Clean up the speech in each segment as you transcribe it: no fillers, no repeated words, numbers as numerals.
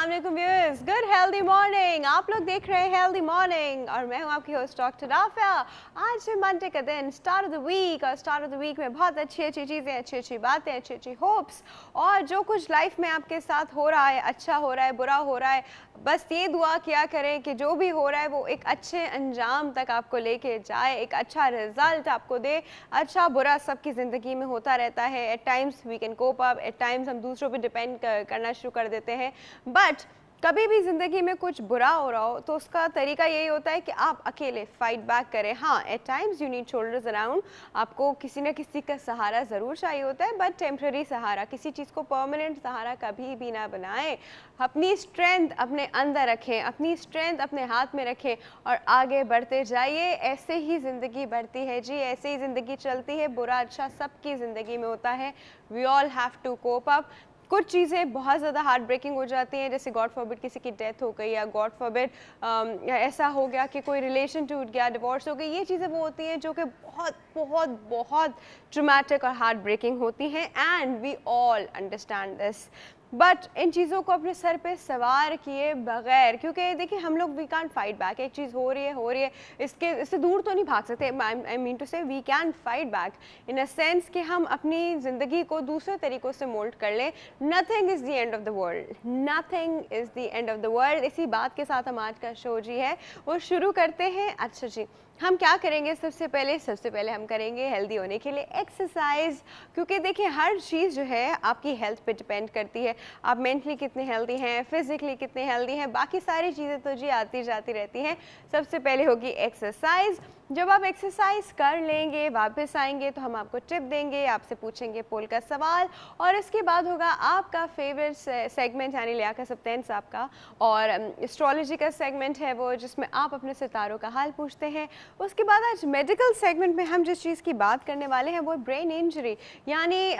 अस्सलाम वालेकुम viewers, good healthy morning. आप लोग देख रहे हैं हेल्दी मॉर्निंग और मैं हूं आपकी होस्ट डॉक्टर राफिया। आज है मंडे का दिन, स्टार्ट ऑफ द वीक, और स्टार्ट ऑफ द वीक में बहुत अच्छी अच्छी चीज़ें, अच्छी अच्छी बातें, अच्छी अच्छी होप्स और जो कुछ लाइफ में आपके साथ हो रहा है, अच्छा हो रहा है, बुरा हो रहा है, बस ये दुआ किया करें कि जो भी हो रहा है वो एक अच्छे अंजाम तक आपको लेके जाए, एक अच्छा रिजल्ट आपको दे। अच्छा बुरा सबकी ज़िंदगी में होता रहता है। At times we can cope up, at times हम दूसरों पे डिपेंड करना शुरू कर देते हैं, बट कभी भी ज़िंदगी में कुछ बुरा हो रहा हो तो उसका तरीका यही होता है कि आप अकेले फाइट बैक करें। हाँ, at times you need shoulders around, आपको किसी न किसी का सहारा ज़रूर चाहिए होता है, बट टेम्प्रेरी सहारा, किसी चीज़ को परमानेंट सहारा कभी भी ना बनाएं। अपनी स्ट्रेंथ अपने अंदर रखें, अपनी स्ट्रेंथ अपने हाथ में रखें और आगे बढ़ते जाइए। ऐसे ही ज़िंदगी बढ़ती है जी, ऐसे ही ज़िंदगी चलती है। बुरा अच्छा सबकी ज़िंदगी में होता है। We all have to cope up. कुछ चीज़ें बहुत ज़्यादा हार्ट ब्रेकिंग हो जाती हैं, जैसे गॉड फॉरबिड किसी की डेथ हो गई, या गॉड फॉरबिड ऐसा हो गया कि कोई रिलेशन टूट गया, डिवोर्स हो गई। ये चीज़ें वो होती हैं जो कि बहुत बहुत बहुत ट्रॉमेटिक और हार्ट ब्रेकिंग होती हैं, and we all understand this. But इन चीज़ों को अपने सर पे सवार किए बगैर, क्योंकि देखिए हम लोग वी कैन फाइट बैक। एक चीज़ हो रही है, इससे दूर तो नहीं भाग सकते। I mean to say we can fight back in a sense कि हम अपनी ज़िंदगी को दूसरे तरीक़ों से मोल्ड कर लें। Nothing is the end of the world, nothing is the end of the world. इसी बात के साथ हम आज का शो जी है वो शुरू करते हैं। अच्छा जी, हम क्या करेंगे? सबसे पहले हम करेंगे हेल्दी होने के लिए एक्सरसाइज, क्योंकि देखिए हर चीज़ जो है आपकी हेल्थ पे डिपेंड करती है। आप मेंटली कितने हेल्दी हैं, फिजिकली कितने हेल्दी हैं, बाकी सारी चीज़ें तो जी आती जाती रहती हैं। सबसे पहले होगी एक्सरसाइज। जब आप एक्सरसाइज कर लेंगे, वापस आएंगे तो हम आपको टिप देंगे, आपसे पूछेंगे पोल का सवाल, और इसके बाद होगा आपका फेवरेट सेगमेंट यानी लियाकत सप्तान साहब का, और एस्ट्रोलॉजी का सेगमेंट है वो, जिसमें आप अपने सितारों का हाल पूछते हैं। उसके बाद आज मेडिकल सेगमेंट में हम जिस चीज़ की बात करने वाले हैं वो ब्रेन इंजरी, यानी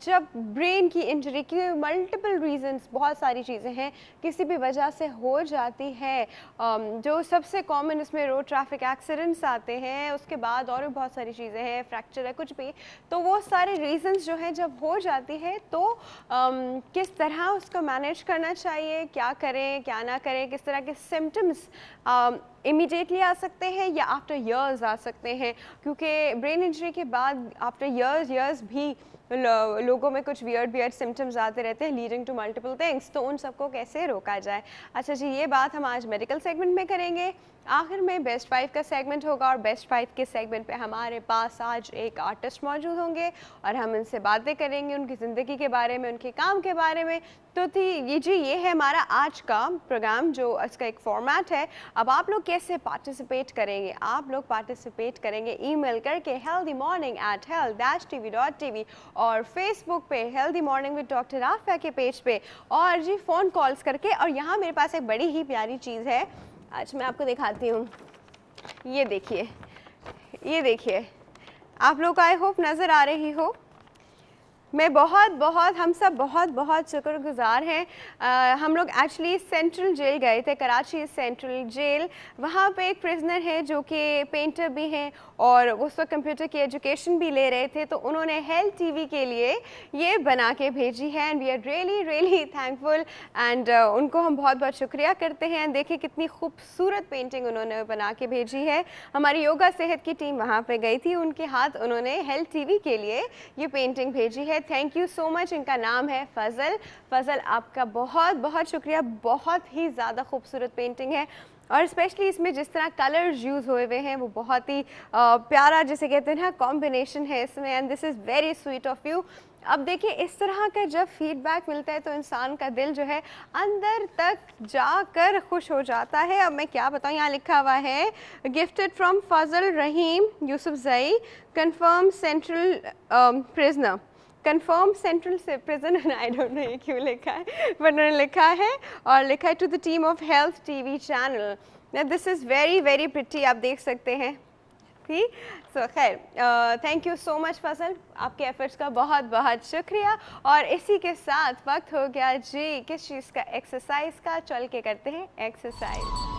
जब ब्रेन की इंजरी की मल्टीपल रीजंस, बहुत सारी चीज़ें हैं, किसी भी वजह से हो जाती है। जो सबसे कॉमन इसमें रोड ट्रैफिक एक्सीडेंट्स आते हैं, उसके बाद और भी बहुत सारी चीज़ें हैं, फ्रैक्चर है, कुछ भी। तो वो सारे रीजंस जो हैं जब हो जाती है तो किस तरह उसको मैनेज करना चाहिए, क्या करें क्या ना करें, किस तरह के सिम्टम्स इमीडिएटली आ सकते हैं या आफ्टर ईयर्स आ सकते हैं, क्योंकि ब्रेन इंजरी के बाद आफ्टर ईयर्स भी लोगों में कुछ वियर्ड सिम्टम्स आते रहते हैं, लीडिंग टू मल्टीपल थिंग्स। तो उन सबको कैसे रोका जाए? अच्छा जी, ये बात हम आज मेडिकल सेगमेंट में करेंगे। आखिर में बेस्ट 5 का सेगमेंट होगा, और बेस्ट 5 के सेगमेंट पे हमारे पास आज एक आर्टिस्ट मौजूद होंगे और हम इनसे बातें करेंगे उनकी ज़िंदगी के बारे में, उनके काम के बारे में। तो थी ये है हमारा आज का प्रोग्राम, जो इसका एक फॉर्मेट है। अब आप लोग कैसे पार्टिसिपेट करेंगे? आप लोग पार्टिसिपेट करेंगे ईमेल करके healthymorning@health-tv.tv, और फेसबुक पे healthy morning with doctor Rafia के पेज पे, और जी फ़ोन कॉल्स करके। और यहाँ मेरे पास एक बड़ी ही प्यारी चीज़ है, आज मैं आपको दिखाती हूँ। ये देखिए, आप लोग को आई होप नज़र आ रही हो। मैं हम सब बहुत शुक्रगुजार हैं। हम लोग एक्चुअली सेंट्रल जेल गए थे, कराची सेंट्रल जेल। वहाँ पे एक प्रिजनर है जो कि पेंटर भी हैं और उस वक्त कंप्यूटर की एजुकेशन भी ले रहे थे, तो उन्होंने हेल्थ टीवी के लिए ये बना के भेजी है, and we are really thankful, and उनको हम बहुत शुक्रिया करते हैं। देखिए कितनी खूबसूरत पेंटिंग उन्होंने बना के भेजी है। हमारी योगा सेहत की टीम वहाँ पर गई थी, उनके हाथ उन्होंने हेल्थ टीवी के लिए ये पेंटिंग भेजी है। Thank you so much. इनका नाम है फजल, आपका बहुत शुक्रिया। बहुत ही ज़्यादा खूबसूरत पेंटिंग है, और स्पेशली इसमें जिस तरह कलर्स यूज़ हुए हुए हैं वो बहुत ही प्यारा, जिसे कहते हैं ना, कॉम्बिनेशन है इसमें, and this is very sweet of you. अब देखिए इस तरह का जब फीडबैक मिलता है तो इंसान का दिल जो है अंदर तक जाकर खुश हो जाता है। अब मैं क्या बताऊँ, यहाँ लिखा हुआ है gifted from Fazal Rahim Yousafzai, confirm central prisoner, confirm central से प्रिजन। आई डोंट नो ये क्यों लिखा है, बट उन्होंने लिखा है, और लिखा है to the team of health TV channel. This is very pretty, आप देख सकते हैं। ठीक, सो खैर, thank you so much Fazal, आपके एफर्ट्स का बहुत शुक्रिया। और इसी के साथ वक्त हो गया जी किस चीज़ का? एक्सरसाइज का। चल के करते हैं एक्सरसाइज।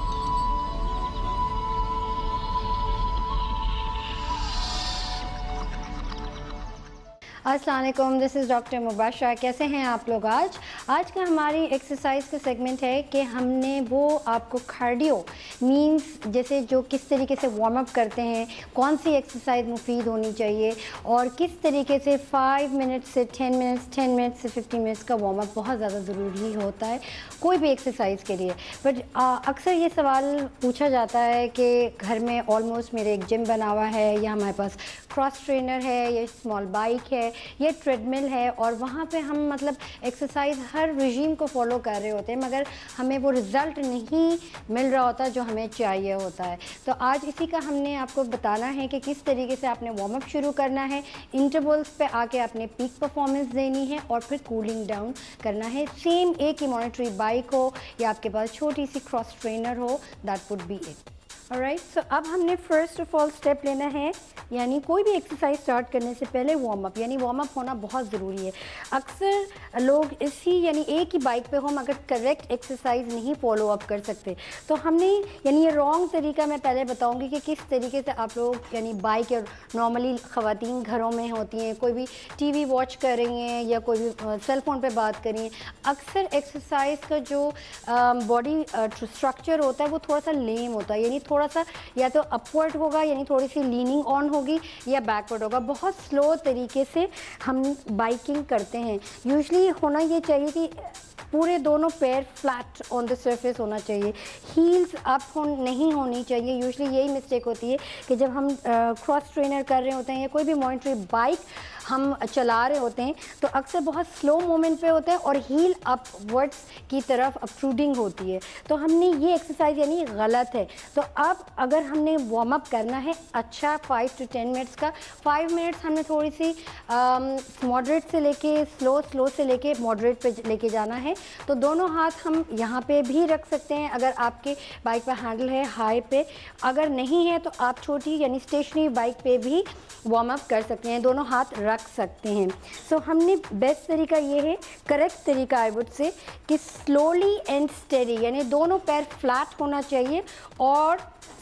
अस्सलाम वालेकुम, दिस इज़ डॉक्टर मुबाशरा। कैसे हैं आप लोग? आज का हमारी एक्सरसाइज का सेगमेंट है कि हमने वो आपको कार्डियो मींस जैसे जो किस तरीके से वार्म अप करते हैं, कौन सी एक्सरसाइज मुफीद होनी चाहिए और किस तरीके से 5 मिनट से 10 मिनट्स 10 मिनट्स से 50 मिनट्स का वार्म अप बहुत ज़्यादा ज़रूरी होता है कोई भी एक्सरसाइज के लिए। बट अक्सर ये सवाल पूछा जाता है कि घर में ऑलमोस्ट मेरे एक जिम बना हुआ है या हमारे पास क्रॉस ट्रेनर है या स्मॉल बाइक है या ट्रेडमिल है और वहाँ पे हम मतलब एक्सरसाइज हर रिजीम को फॉलो कर रहे होते हैं मगर हमें वो रिज़ल्ट नहीं मिल रहा होता जो हमें चाहिए होता है। तो आज इसी का हमने आपको बताना है कि किस तरीके से आपने वार्म अप शुरू करना है, इंटरवल्स पे आके आपने पीक परफॉर्मेंस देनी है और फिर कूलिंग डाउन करना है। सेम एक ही मॉनिटरी बाइक हो या आपके पास छोटी सी क्रॉस ट्रेनर हो, that would be it. Alright, so अब हमने फर्स्ट ऑफ ऑल स्टेप लेना है, यानी कोई भी एक्सरसाइज स्टार्ट करने से पहले वार्म अप, यानी वार्म अप होना बहुत ज़रूरी है। अक्सर लोग इसी यानी एक ही बाइक पे हम अगर करेक्ट एक्सरसाइज नहीं फॉलो अप कर सकते तो हमने यानी ये रॉन्ग तरीका मैं पहले बताऊंगी कि किस तरीके से आप लोग यानी बाइक या नॉर्मली ख़वातीन घरों में होती हैं, कोई भी टीवी वॉच कर रही हैं या कोई भी सेल फ़ोन पे बात कर रही हैं, अक्सर एक्सरसाइज का जो बॉडी स्ट्रक्चर होता है वो थोड़ा सा लेम होता है, यानी थोड़ा सा या तो अपवर्ड होगा यानी थोड़ी सी लीनिंग ऑन होगी या बैकवर्ड होगा। बहुत स्लो तरीके से हम बाइकिंग करते हैं। यूजुअली होना ये चाहिए कि पूरे दोनों पैर फ्लैट ऑन द सरफेस होना चाहिए, हील्स अप नहीं होनी चाहिए। यूजुअली यही मिस्टेक होती है कि जब हम क्रॉस ट्रेनर कर रहे होते हैं या कोई भी मॉनिटरी बाइक हम चला रहे होते हैं तो अक्सर बहुत स्लो मोमेंट पे होते हैं और हील अपवर्ड्स की तरफ अप्रूडिंग होती है, तो हमने ये एक्सरसाइज यानी गलत है। तो अब अगर हमने वार्म अप करना है अच्छा 5 to 10 मिनट्स का, 5 मिनट्स हमने थोड़ी सी मॉडरेट से लेके स्लो से लेके मॉडरेट पे लेके जाना है। तो दोनों हाथ हम यहाँ पे भी रख सकते हैं अगर आपके बाइक पर हैंडल है हाई पे, अगर नहीं है तो आप छोटी यानी स्टेशनरी बाइक पे भी वार्म अप कर सकते हैं, दोनों हाथ रख सकते हैं। सो हमने बेस्ट तरीका ये है, करेक्ट तरीका आई वुड से, कि स्लोली एंड स्टेडी यानी दोनों पैर फ्लैट होना चाहिए और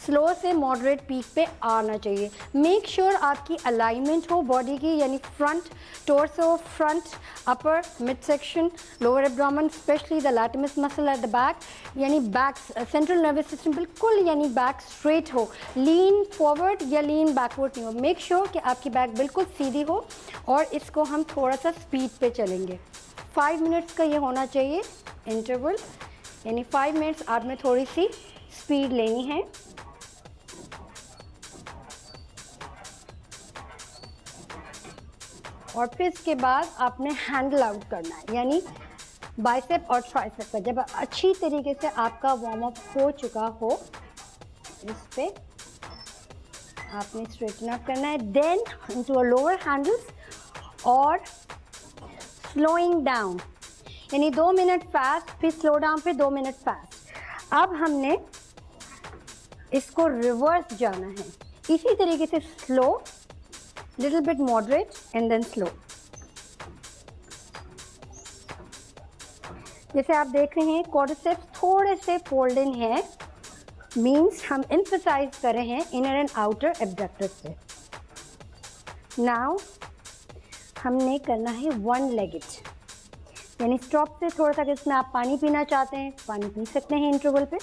स्लो से मॉडरेट पीक पे आना चाहिए। मेक श्योर आपकी अलाइनमेंट हो बॉडी की, यानी front torso, front upper, mid section, lower abdomen, specially the latissimus muscle at the back, यानी बैक सेंट्रल नर्वस सिस्टम बिल्कुल यानी बैक स्ट्रेट हो, लीन फॉरवर्ड या लीन बैकवर्ड नहीं हो। मेक श्योर कि आपकी बैक बिल्कुल सीधी हो और इसको हम थोड़ा सा स्पीड पे चलेंगे। 5 मिनट्स का ये होना चाहिए इंटरवल, यानी 5 मिनट्स आपने थोड़ी सी स्पीड लेनी है। और फिर इसके बाद आपने हैंडल आउट करना है, यानी बाइसेप और ट्राइसेप का। जब अच्छी तरीके से आपका वार्म अप हो चुका हो, इस पे आपने स्ट्रेटन अप करना है, then into a lower handles और स्लोइंग डाउन, यानी 2 मिनट फास्ट फिर स्लो डाउन फिर 2 मिनट फास्ट। अब हमने इसको रिवर्स जाना है, इसी तरीके से slow, little bit moderate and then slow। जैसे आप देख रहे हैं क्वाड्रिसेप्स थोड़े से फोल्ड इन है, मीन्स हम एम्फसाइज कर रहे हैं इनर एंड आउटर एब्डक्टर्स पे। नाउ हमने करना है वन लेगड, यानी स्टॉप से थोड़ा सा, जिसमें आप पानी पीना चाहते हैं पानी पी सकते हैं इंटरवल पे,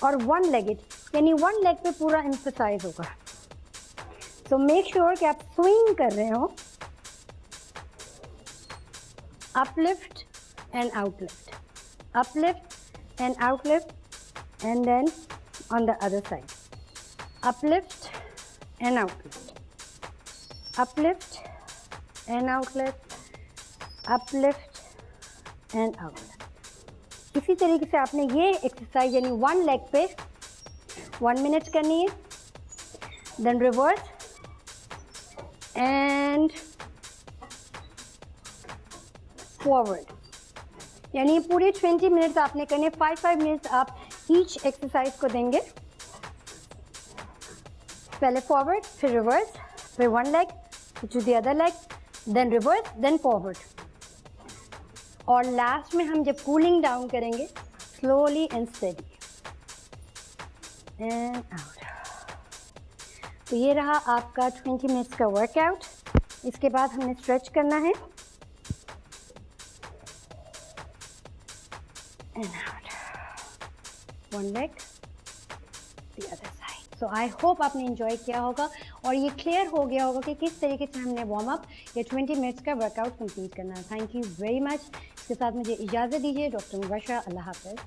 और वन लेगड यानी वन लेग पे पूरा एम्फसाइज होगा। तो मेक श्योर कि आप स्विंग कर रहे हो, uplift and outlift, uplift and outlift and then on the other side, uplift and outlift, uplift and outlift, uplift and outlift. इसी तरीके से आपने ये एक्सरसाइज यानी वन लेग पे 1 मिनट करनी है, देन रिवर्स एंड फॉरवर्ड, यानी पूरे 20 मिनट्स आपने करने। 5 मिनट्स आप ईच एक्सरसाइज को देंगे, पहले फॉरवर्ड फिर रिवर्स फिर one leg to the other leg, then reverse then forward, और लास्ट में हम जब कूलिंग डाउन करेंगे slowly and steady and out. तो ये रहा आपका 20 मिनट्स का वर्कआउट। इसके बाद हमने स्ट्रेच करना है and out. One leg, the other side. So I hope आपने enjoy किया होगा और ये clear हो गया होगा कि किस तरीके से हमने वार्म अप या 20 मिनट्स का वर्कआउट कंप्लीट करना है। Thank you very much. इसके साथ मुझे इजाज़त दीजिए। डॉक्टर मुबशरा, अल्लाह हाफ़िज़।